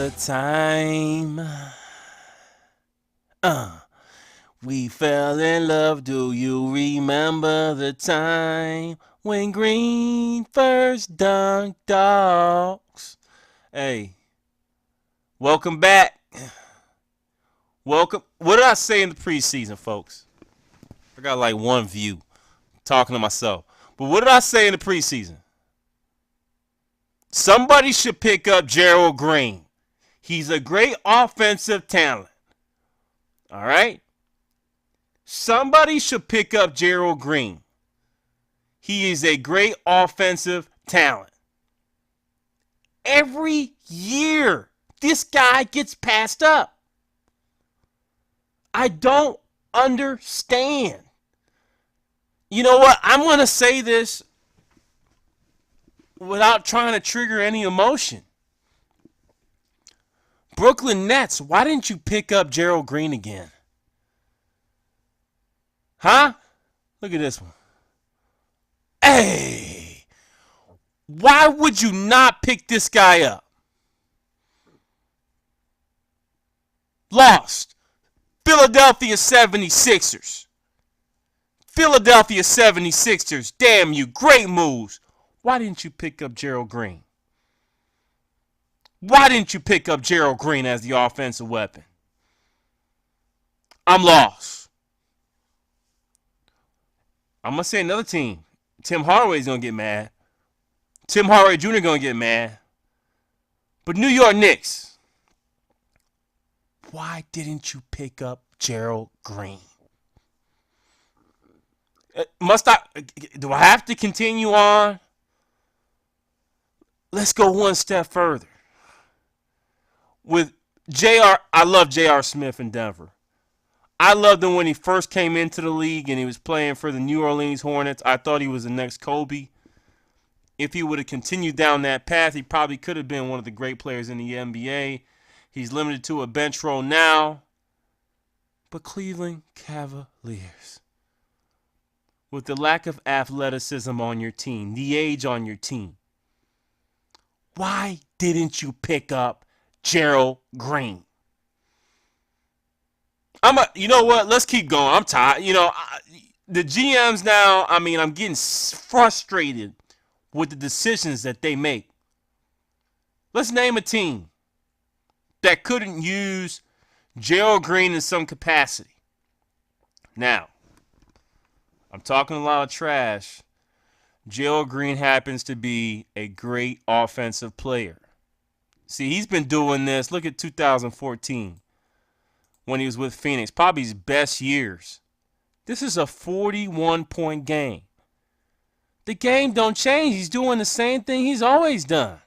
the time we fell in love? Do you remember the time when Green first dunked dogs? Hey, welcome back. Welcome. What did I say in the preseason, folks? I got like one view talking to myself. But what did I say in the preseason? Somebody should pick up GERALD Green. He's a great offensive talent. All right? Somebody should pick up GERALD Green. He is a great offensive talent. Every year, this guy gets passed up. I don't understand. You know what? I'm going to say this without trying to trigger any emotion. Brooklyn Nets, why didn't you pick up GERALD Green again? Huh? Look at this one. Hey! Why would you not pick this guy up? Lost. Philadelphia 76ers. Philadelphia 76ers. Damn you. Great moves. Why didn't you pick up GERALD Green? Why didn't you pick up GERALD Green as the offensive weapon? I'm lost. I'm going to say another team. Tim Hardaway's going to get mad. Tim Hardaway Jr. going to get mad. But New York Knicks. Why didn't you pick up GERALD Green? Do I have to continue on? Let's go one step further. With JR, I love J.R. Smith in Denver. I loved him when he first came into the league and he was playing for the New Orleans Hornets. I thought he was the next Kobe. If he would have continued down that path, he probably could have been one of the great players in the NBA. He's limited to a bench role now. But Cleveland Cavaliers, with the lack of athleticism on your team, the age on your team, why didn't you pick up GERALD Green? You know what? Let's keep going. I'm tired. The GMs now, I'm getting frustrated with the decisions that they make. Let's name a team that couldn't use GERALD Green in some capacity. Now, I'm talking a lot of trash. GERALD Green happens to be a great offensive player. See, he's been doing this. Look at 2014 when he was with Phoenix. Probably his best years. This is a 41-point game. The game don't change. He's doing the same thing he's always done.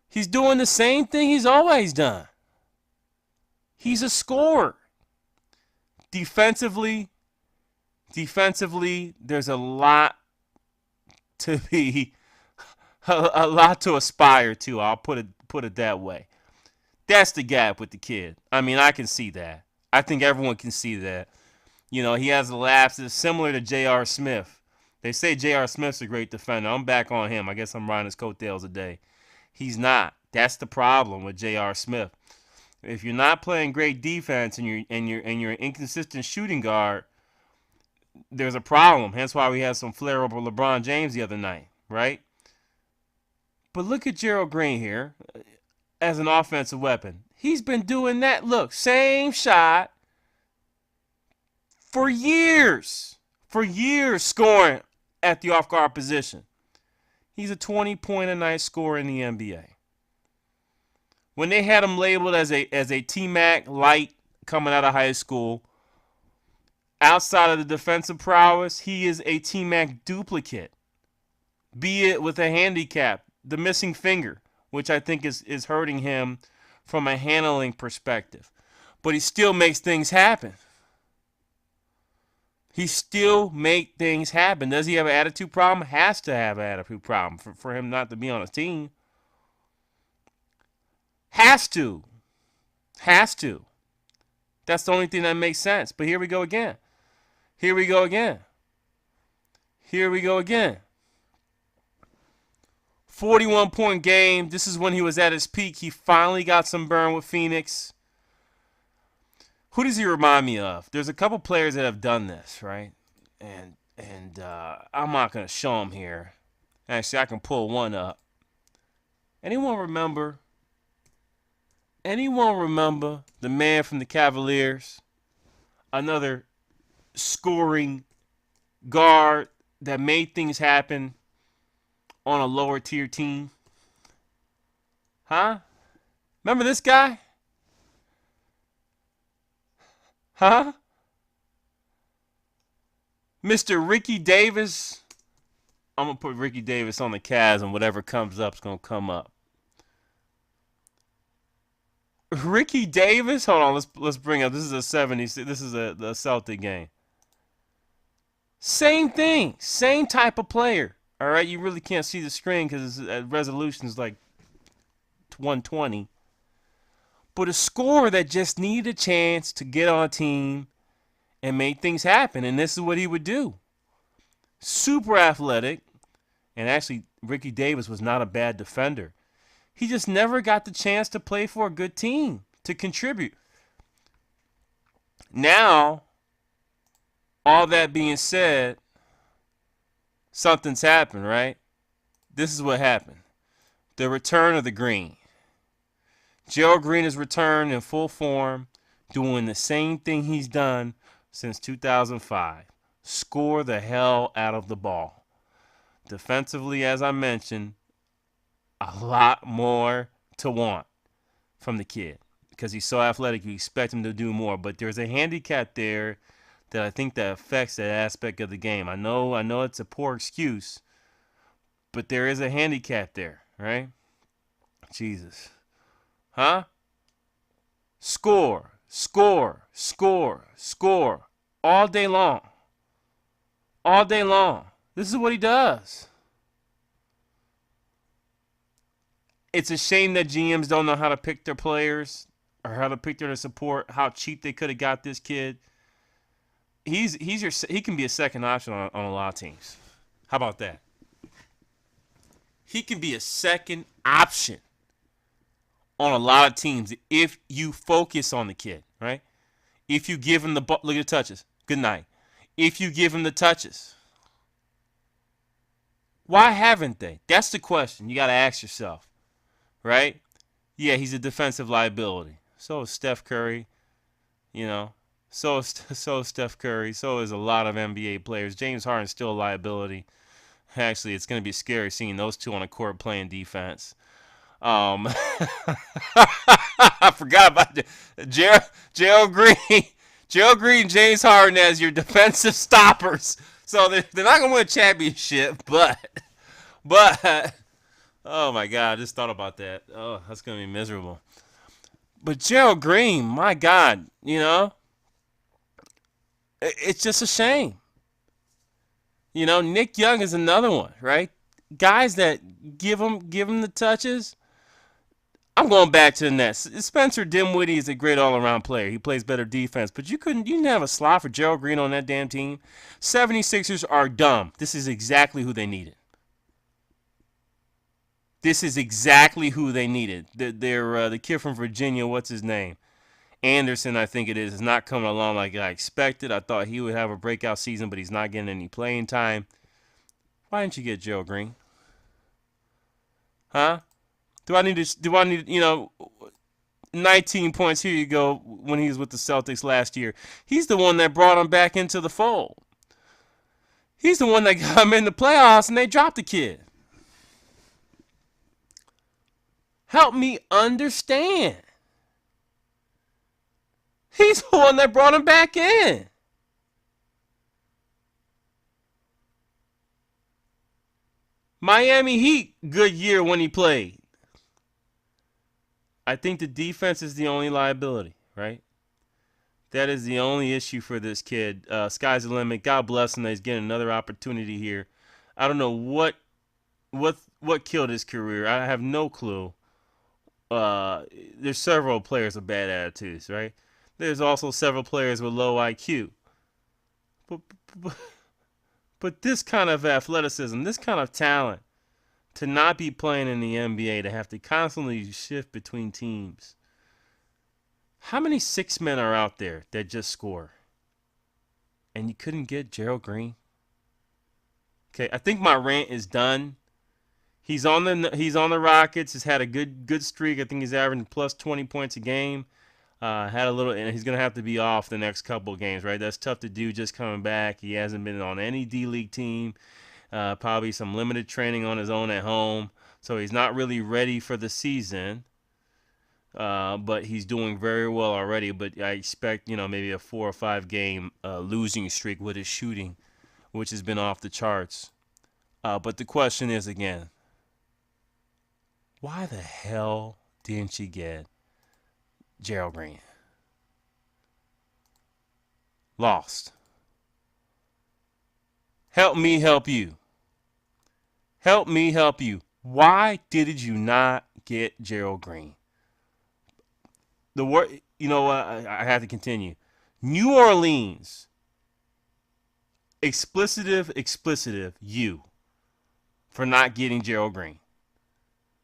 He's doing the same thing he's always done. He's a scorer. Defensively, there's a lot to be, a lot to aspire to. I'll put it that way. That's the gap with the kid. I can see that. I think everyone can see that. He has lapses similar to J.R. Smith. They say J.R. Smith's a great defender. I'm back on him. I guess I'm riding his coattails a day. He's not. That's the problem with J.R. Smith. If you're not playing great defense and you're an inconsistent shooting guard, there's a problem. Hence why we had some flare over LeBron James the other night, right? But look at GERALD Green here as an offensive weapon. He's been doing that. Look, same shot for years. For years scoring at the off-guard position. He's a 20-point-a-night scorer in the NBA. When they had him labeled as a T-Mac light coming out of high school, outside of the defensive prowess, he is a T-Mac duplicate. Be it with a handicap, the missing finger, which I think is hurting him from a handling perspective. But he still makes things happen. He still makes things happen. Does he have an attitude problem? Has to have an attitude problem for him not to be on a team. Has to. That's the only thing that makes sense. But here we go again. 41 41-point game. This is when he was at his peak. He finally got some burn with Phoenix. Who does he remind me of? There's a couple players that have done this, right? And I'm not going to show them here. Actually, I can pull one up. Anyone remember the man from the Cavaliers? Another scoring guard that made things happen on a lower tier team? Huh? Remember this guy? Huh? Mr. Ricky Davis. I'm going to put Ricky Davis on the Cavs, and whatever comes up is going to come up. Ricky Davis? Hold on, let's bring up. This is a 70s. This is the Celtic game. Same thing. Same type of player. All right, you really can't see the screen because resolution is like 120. But a scorer that just needed a chance to get on a team and make things happen, and this is what he would do. Super athletic, and actually Ricky Davis was not a bad defender. He just never got the chance to play for a good team, to contribute. Now, all that being said, something's happened, right? This is what happened. The return of the Green. Gerald Green has returned in full form, doing the same thing he's done since 2005. Score the hell out of the ball. Defensively, as I mentioned, a lot more to want from the kid because he's so athletic. You expect him to do more, but there's a handicap there that I think that affects that aspect of the game. I know it's a poor excuse, but there is a handicap there, right? Jesus. Huh? Score, score, score, score all day long. All day long. This is what he does. It's a shame that GMs don't know how to pick their players or how to pick their support, how cheap they could have got this kid. He can be a second option on a lot of teams. How about that? He can be a second option on a lot of teams if you focus on the kid, right? If you give him the look at the touches. Good night. If you give him the touches. Why haven't they? That's the question you got to ask yourself, right? Yeah, he's a defensive liability. So is Steph Curry, So is Steph Curry. So is a lot of NBA players. James Harden's still a liability. Actually, it's going to be scary seeing those two on a court playing defense. I forgot about Gerald Green. Gerald Green, James Harden as your defensive stoppers. So they're not going to win a championship, but oh my God, I just thought about that. Oh, that's going to be miserable. But Gerald Green, my God, it's just a shame. Nick Young is another one, right? Guys that give him the touches. I'm going back to the Nets. Spencer Dinwiddie is a great all-around player. He plays better defense, but you didn't have a slot for Gerald Green on that damn team. 76ers are dumb. This is exactly who they needed. The kid from Virginia, what's his name? Anderson, I think it is not coming along like I expected. I thought he would have a breakout season, but he's not getting any playing time. Why didn't you get Gerald Green? Huh? Do I need 19 points? Here you go. When he was with the Celtics last year, he's the one that brought him back into the fold. He's the one that got him in the playoffs, and they dropped the kid. Help me understand. He's the one that brought him back in. Miami Heat, good year when he played. I think the defense is the only liability, right? That is the only issue for this kid. Sky's the limit. God bless him that he's getting another opportunity here. I don't know what killed his career. I have no clue. There's several players with bad attitudes, right? There's also several players with low IQ. But this kind of athleticism, this kind of talent, to not be playing in the NBA, to have to constantly shift between teams. How many six men are out there that just score? And you couldn't get Gerald Green? Okay, I think my rant is done. He's on the Rockets. He's had a good streak. I think he's averaging plus 20 points a game. Had a little, and he's gonna have to be off the next couple of games, right? That's tough to do just coming back. He hasn't been on any D-League team. Probably some limited training on his own at home, so he's not really ready for the season. But he's doing very well already. But I expect, maybe a 4 or 5 game losing streak with his shooting, which has been off the charts. But the question is again, why the hell didn't you get Gerald Green? Lost. Help me help you. Help me help you. Why did you not get Gerald Green? The word, I have to continue. New Orleans, explicitive you for not getting Gerald Green.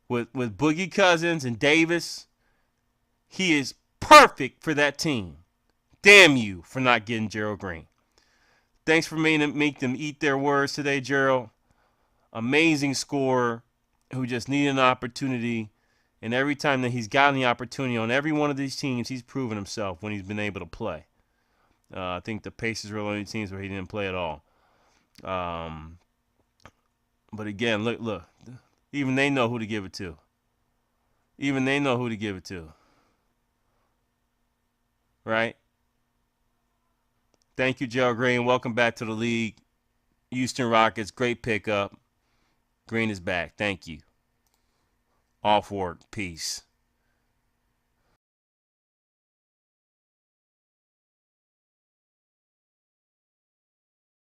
With Boogie Cousins and Davis, he is perfect for that team. Damn you for not getting Gerald Green. Thanks for make them eat their words today, Gerald. Amazing scorer who just needed an opportunity. And every time that he's gotten the opportunity on every one of these teams, he's proven himself when he's been able to play. I think the Pacers were the only teams where he didn't play at all. But again, look. Even they know who to give it to. Right? Thank you, Gerald Green. Welcome back to the league. Houston Rockets, great pickup. Green is back. Thank you. Off work. Peace.